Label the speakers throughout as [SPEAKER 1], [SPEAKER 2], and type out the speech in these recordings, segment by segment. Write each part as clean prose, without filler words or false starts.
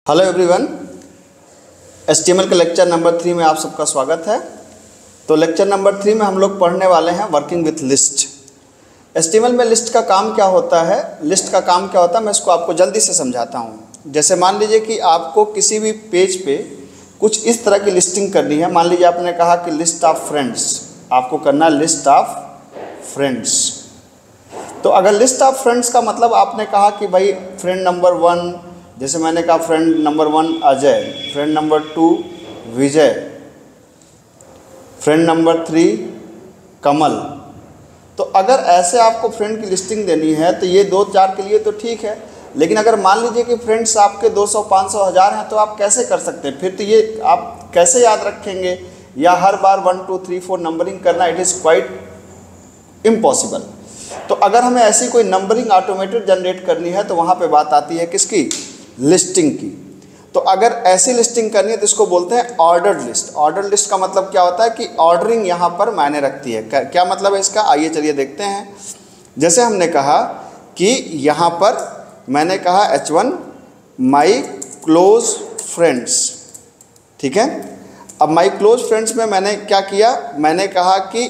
[SPEAKER 1] Hello everyone, HTML के lecture number 3 में आप सबका स्वागत है। तो लेक्चर नंबर 3 में हम लोग पढ़ने वाले हैं वर्किंग विथ लिस्ट। HTML में लिस्ट का काम क्या होता है, लिस्ट का काम क्या होता है मैं इसको आपको जल्दी से समझाता हूँ। जैसे मान लीजिए कि आपको किसी भी पेज पे कुछ इस तरह की लिस्टिंग करनी है। मान लीजिए आपने कहा कि लिस्ट ऑफ फ्रेंड्स, आपको करना है लिस्ट ऑफ फ्रेंड्स। तो अगर लिस्ट ऑफ फ्रेंड्स का मतलब आपने कहा कि भाई फ्रेंड नंबर 1, जैसे मैंने कहा friend number 1 Ajay, friend number 2 विजय, फ्रेंड नंबर 3 कमल। तो अगर ऐसे आपको फ्रेंड की लिस्टिंग देनी है तो ये 2-4 के लिए तो ठीक है, लेकिन अगर मान लीजिए कि फ्रेंड्स आपके 200, 500, 1000 हैं तो आप कैसे कर सकते हैं? फिर तो ये आप कैसे याद रखेंगे या हर बार 1, 2, 3, 4 नंबरिंग करना, इट इज़ क्वाइट इम्पॉसिबल। तो अगर हमें ऐसी कोई नंबरिंग ऑटोमेटेड जनरेट करनी है तो वहाँ पे बात आती है किसकी? लिस्टिंग की। तो अगर ऐसी लिस्टिंग करनी है तो इसको बोलते हैं ऑर्डर्ड लिस्ट। ऑर्डर्ड लिस्ट का मतलब क्या होता है कि ऑर्डरिंग यहाँ पर मायने रखती है। क्या मतलब है इसका? आइए चलिए देखते हैं। जैसे हमने कहा कि यहाँ पर मैंने कहा H1 माई क्लोज फ्रेंड्स, ठीक है। अब माई क्लोज फ्रेंड्स में मैंने क्या किया? मैंने कहा कि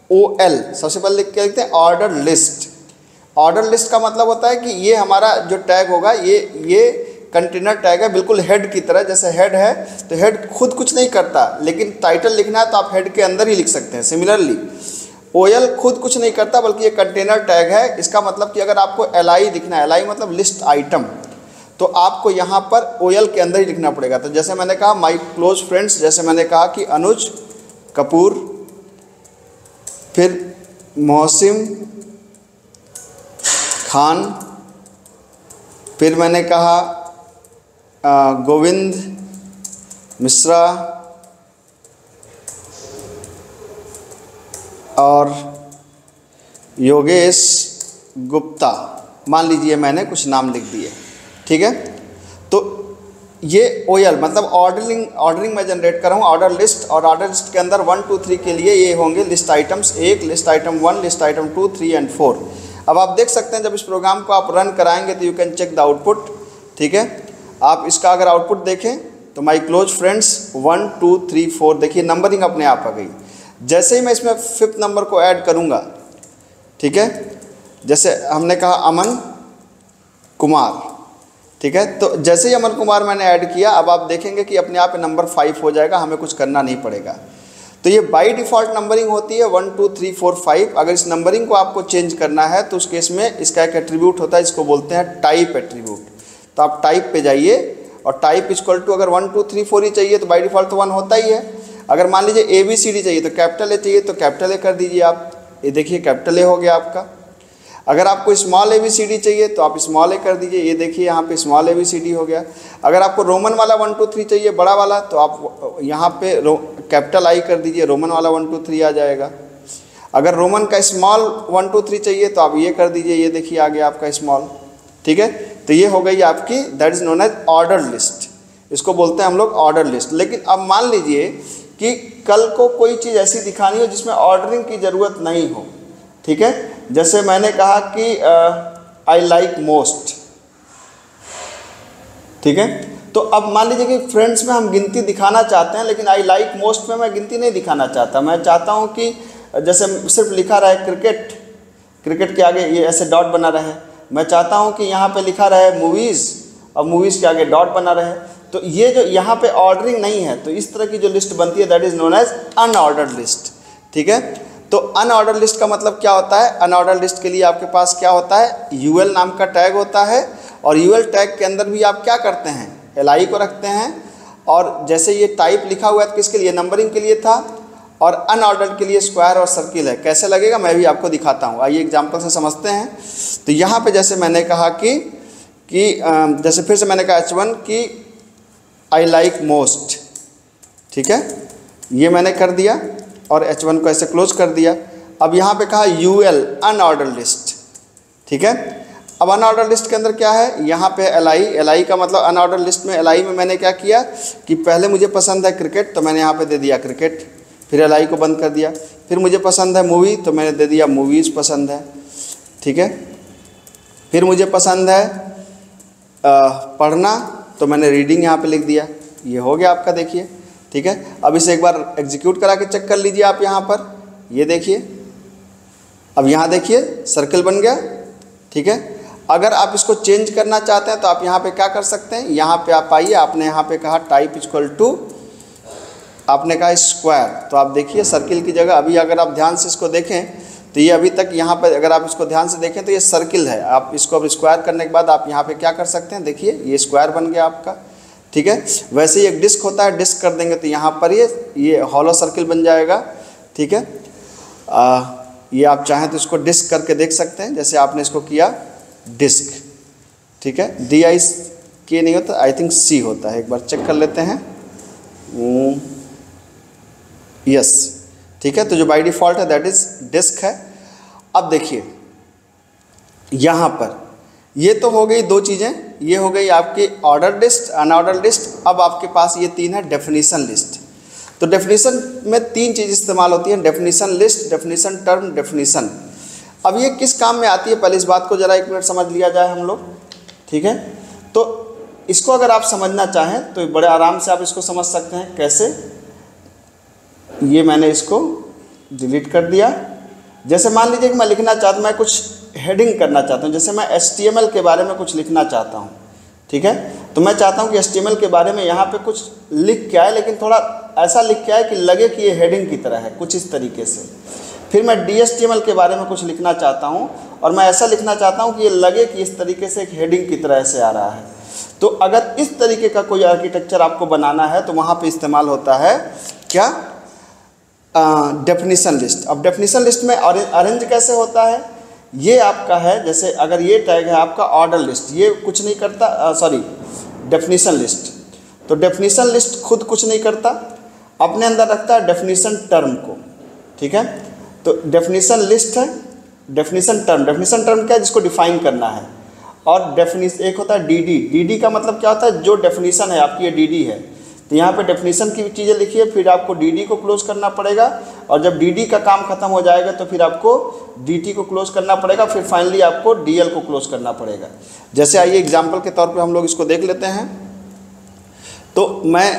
[SPEAKER 1] OL सबसे पहले लिख के लिखते हैं ऑर्डर लिस्ट। ऑर्डर लिस्ट का मतलब होता है कि ये हमारा जो टैग होगा ये कंटेनर टैग है, बिल्कुल हेड की तरह। जैसे हेड है तो हेड खुद कुछ नहीं करता, लेकिन टाइटल लिखना है तो आप हेड के अंदर ही लिख सकते हैं। सिमिलरली OL खुद कुछ नहीं करता बल्कि ये कंटेनर टैग है। इसका मतलब कि अगर आपको LI लिखना है, LI मतलब लिस्ट आइटम, तो आपको यहाँ पर OL के अंदर ही लिखना पड़ेगा। तो जैसे मैंने कहा माई क्लोज फ्रेंड्स, जैसे मैंने कहा कि अनुज कपूर, फिर मोहसिन खान, फिर मैंने कहा गोविंद मिश्रा और योगेश गुप्ता। मान लीजिए मैंने कुछ नाम लिख दिए, ठीक है। तो ये OL मतलब ऑर्डरिंग मैं जनरेट कर रहा हूँ, ऑर्डर लिस्ट। और ऑर्डर लिस्ट के अंदर 1, 2, 3 के लिए ये होंगे list items 1, list item 1, list item 2, 3 and 4। अब आप देख सकते हैं जब इस प्रोग्राम को आप रन कराएंगे तो you can check the output, ठीक है। आप इसका अगर आउटपुट देखें तो माई क्लोज फ्रेंड्स 1, 2, 3, 4, देखिए नंबरिंग अपने आप आ गई। जैसे ही मैं इसमें 5th नंबर को ऐड करूँगा, ठीक है, जैसे हमने कहा अमन कुमार, ठीक है। तो जैसे ही अमन कुमार मैंने ऐड किया, अब आप देखेंगे कि अपने आप नंबर 5 हो जाएगा, हमें कुछ करना नहीं पड़ेगा। तो ये बाय डिफ़ॉल्ट नंबरिंग होती है 1, 2, 3, 4, 5। अगर इस नंबरिंग को आपको चेंज करना है तो उस केस में इसका एक एट्रीब्यूट होता है, इसको बोलते हैं टाइप एट्रीब्यूट। तो आप टाइप पे जाइए और टाइप इक्वल टू अगर 1, 2, 3, 4 ही चाहिए तो बाय डिफ़ॉल्ट तो 1 होता ही है। अगर मान लीजिए ABCD चाहिए तो कैपिटल A चाहिए तो कैपिटल A कर दीजिए आप। ये देखिए कैपिटल A हो गया आपका। अगर आपको स्मॉल ABCD चाहिए तो आप स्मॉल A कर दीजिए, ये देखिए यहाँ पे स्मॉल ABCD हो गया। अगर आपको रोमन वाला 1, 2, 3 चाहिए बड़ा वाला, तो आप यहाँ पे कैपिटल I कर दीजिए, रोमन वाला 1, 2, 3 आ जाएगा। अगर रोमन का स्मॉल 1, 2, 3 चाहिए तो आप ये कर दीजिए, ये देखिए आ गया आपका स्मॉल, ठीक है। तो ये हो गई आपकी, that is known as order list. इसको बोलते हैं हम लोग ऑर्डर लिस्ट। लेकिन अब मान लीजिए कि कल को कोई चीज़ ऐसी दिखानी हो जिसमें ऑर्डरिंग की ज़रूरत नहीं हो, ठीक है। जैसे मैंने कहा कि आई लाइक मोस्ट, ठीक है। तो अब मान लीजिए कि फ्रेंड्स में हम गिनती दिखाना चाहते हैं, लेकिन आई लाइक मोस्ट में मैं गिनती नहीं दिखाना चाहता। मैं चाहता हूँ कि जैसे सिर्फ लिखा रहे क्रिकेट, क्रिकेट के आगे ये ऐसे डॉट बना रहे। मैं चाहता हूँ कि यहाँ पे लिखा रहे मूवीज़ और मूवीज़ के आगे डॉट बना रहे। तो ये जो यहाँ पे ऑर्डरिंग नहीं है, तो इस तरह की जो लिस्ट बनती है that is known as unordered list, ठीक है। तो अनऑर्डर्ड लिस्ट का मतलब क्या होता है? अनऑर्डर्ड लिस्ट के लिए आपके पास क्या होता है? UL नाम का टैग होता है, और UL टैग के अंदर भी आप क्या करते हैं? LI को रखते हैं। और जैसे ये टाइप लिखा हुआ है तो किसके लिए? नंबरिंग के लिए था, और अनऑर्डर्ड के लिए स्क्वायर और सर्किल है। कैसे लगेगा मैं भी आपको दिखाता हूँ, आइए एग्जाम्पल से समझते हैं। तो यहाँ पे जैसे मैंने कहा कि जैसे फिर से मैंने कहा H1 कि आई लाइक मोस्ट, ठीक है, ये मैंने कर दिया और H1 को ऐसे क्लोज कर दिया। अब यहाँ पे कहा UL अनऑर्डर लिस्ट, ठीक है। अब अनऑर्डर लिस्ट के अंदर क्या है? यहाँ पे LI का मतलब अनऑर्डर लिस्ट में LI में मैंने क्या किया कि पहले मुझे पसंद है क्रिकेट, तो मैंने यहाँ पे दे दिया क्रिकेट, फिर LI को बंद कर दिया। फिर मुझे पसंद है मूवी तो मैंने दे दिया मूवीज़ पसंद है, ठीक है। फिर मुझे पसंद है पढ़ना तो मैंने रीडिंग यहाँ पे लिख दिया। ये हो गया आपका, देखिए, ठीक है। अब इसे एक बार एग्जीक्यूट करा के चेक कर लीजिए आप यहाँ पर, ये देखिए, अब यहाँ देखिए सर्कल बन गया, ठीक है। अगर आप इसको चेंज करना चाहते हैं तो आप यहाँ पे क्या कर सकते हैं, यहाँ पे आप आइए, आपने यहाँ पे कहा टाइप इक्वल टू, आपने कहा स्क्वायर, तो आप देखिए सर्किल की जगह, अभी अगर आप ध्यान से इसको देखें तो ये अभी तक यहाँ पर अगर आप इसको ध्यान से देखें तो ये सर्किल है। आप इसको अब स्क्वायर करने के बाद आप यहाँ पे क्या कर सकते हैं, देखिए ये स्क्वायर बन गया आपका, ठीक है। वैसे ही एक डिस्क होता है, डिस्क कर देंगे तो यहाँ पर ये हॉलो सर्किल बन जाएगा, ठीक है। ये आप चाहें तो इसको डिस्क करके देख सकते हैं, जैसे आपने इसको किया डिस्क, ठीक है। DISK नहीं होता, आई थिंक C होता है, एक बार चेक कर लेते हैं। यस, ठीक है। तो जो बाय डिफ़ॉल्ट है दैट इज़ डिस्क है। अब देखिए यहाँ पर ये तो हो गई दो चीज़ें, ये हो गई आपकी ऑर्डर लिस्ट, अनऑर्डर लिस्ट। अब आपके पास ये तीन है डेफिनेशन लिस्ट। तो डेफिनेशन में तीन चीज़ इस्तेमाल होती है, definition list, definition term, definition. अब ये किस काम में आती है, पहले इस बात को ज़रा एक मिनट समझ लिया जाए हम लोग, ठीक है। तो इसको अगर आप समझना चाहें तो बड़े आराम से आप इसको समझ सकते हैं। कैसे, ये मैंने इसको डिलीट कर दिया। जैसे मान लीजिए कि मैं लिखना चाहता हूँ, मैं कुछ हेडिंग करना चाहता हूँ, जैसे मैं HTML के बारे में कुछ लिखना चाहता हूँ, ठीक है। तो मैं चाहता हूँ कि HTML के बारे में यहाँ पे कुछ लिख के आए, लेकिन थोड़ा ऐसा लिख के आए कि लगे कि ये हेडिंग की तरह है, कुछ इस तरीके से। फिर मैं DHTML के बारे में कुछ लिखना चाहता हूँ और मैं ऐसा लिखना चाहता हूँ कि ये लगे कि इस तरीके से एक हेडिंग की तरह से आ रहा है। तो अगर इस तरीके का कोई आर्किटेक्चर आपको बनाना है तो वहाँ पे इस्तेमाल होता है क्या, डेफिनेशन लिस्ट। अब डेफिनेशन लिस्ट में अरेंज कैसे होता है, ये आपका है, जैसे अगर ये टैग है आपका ऑर्डर लिस्ट, ये कुछ नहीं करता, सॉरी डेफिनेशन लिस्ट। तो डेफिनेशन लिस्ट खुद कुछ नहीं करता, अपने अंदर रखता है डेफिनेशन टर्म को, ठीक है। तो डेफिनेशन लिस्ट है, डेफिनेशन टर्म। डेफिनेशन टर्म क्या है, जिसको डिफाइन करना है। और डेफिनेशन एक होता है DD का मतलब क्या होता है, जो डेफिनेशन है आपकी ये DD है। तो यहाँ पे डेफिनेशन की चीज़ें लिखिए, फिर आपको DD को क्लोज करना पड़ेगा, और जब DD का काम खत्म हो जाएगा तो फिर आपको DT को क्लोज करना पड़ेगा, फिर फाइनली आपको DL को क्लोज करना पड़ेगा। जैसे आइए एग्जाम्पल के तौर पे हम लोग इसको देख लेते हैं। तो मैं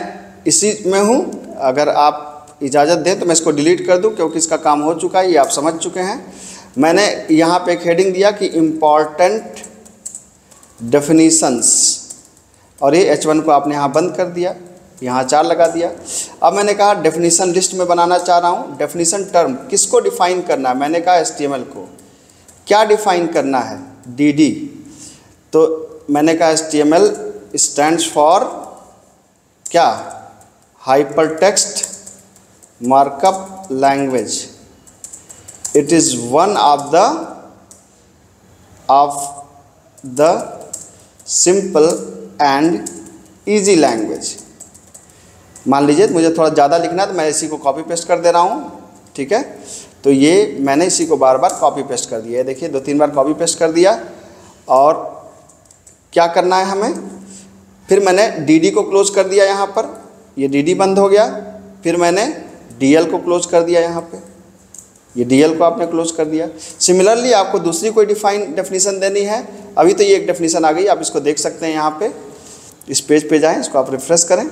[SPEAKER 1] इसी में हूँ, अगर आप इजाज़त दें तो मैं इसको डिलीट कर दूं, क्योंकि इसका काम हो चुका है, ये आप समझ चुके हैं। मैंने यहाँ पे एक हेडिंग दिया कि इम्पॉर्टेंट डेफिनेशंस, और ये H1 को आपने यहाँ बंद कर दिया, यहाँ 4 लगा दिया। अब मैंने कहा डेफिनेशन लिस्ट में बनाना चाह रहा हूँ। डेफिनेशन टर्म किसको डिफ़ाइन करना है, मैंने कहा HTML को। क्या डिफ़ाइन करना है, DD। तो मैंने कहा HTML स्टैंड्स फॉर क्या, hypertext markup language. It is one of the simple and easy language. मान लीजिए मुझे थोड़ा ज़्यादा लिखना है तो मैं इसी को कॉपी पेस्ट कर दे रहा हूँ, ठीक है। तो ये मैंने इसी को बार बार कॉपी पेस्ट कर दिया है, देखिए 2-3 बार कॉपी पेस्ट कर दिया। और क्या करना है हमें, फिर मैंने DD को क्लोज कर दिया, यहाँ पर ये DD बंद हो गया। फिर मैंने DL को क्लोज कर दिया, यहाँ पे ये DL को आपने क्लोज कर दिया। सिमिलरली आपको दूसरी कोई डेफिनेशन देनी है। अभी तो ये एक डेफिनेशन आ गई, आप इसको देख सकते हैं। यहाँ पे इस पेज पे जाएं, इसको आप रिफ्रेश करें,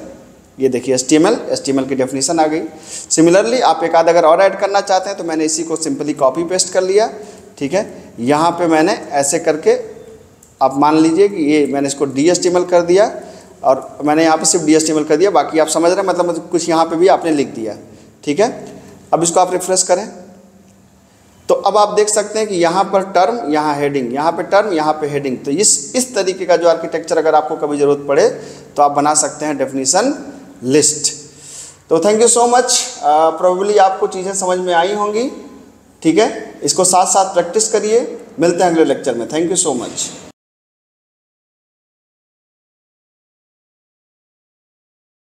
[SPEAKER 1] ये देखिए HTML की डेफिनेशन आ गई। सिमिलरली आप एक आध अगर और ऐड करना चाहते हैं तो मैंने इसी को सिंपली कॉपी पेस्ट कर लिया, ठीक है। यहाँ पे मैंने ऐसे करके, आप मान लीजिए कि ये मैंने इसको DHTML कर दिया, और मैंने यहाँ पे सिर्फ DHTML कर दिया, बाकी आप समझ रहे हैं, मतलब कुछ यहाँ पे भी आपने लिख दिया, ठीक है। अब इसको आप रिफ्रेश करें तो अब आप देख सकते हैं कि यहाँ पर टर्म, यहाँ हेडिंग, यहाँ पे टर्म, यहाँ पे हेडिंग। तो इस तरीके का जो आर्किटेक्चर अगर आपको कभी ज़रूरत पड़े तो आप बना सकते हैं डेफिनेशन लिस्ट। तो thank you so much. Probably आपको चीज़ें समझ में आई होंगी, ठीक है। इसको साथ साथ प्रैक्टिस करिए। मिलते हैं अगले लेक्चर में। Thank you so much.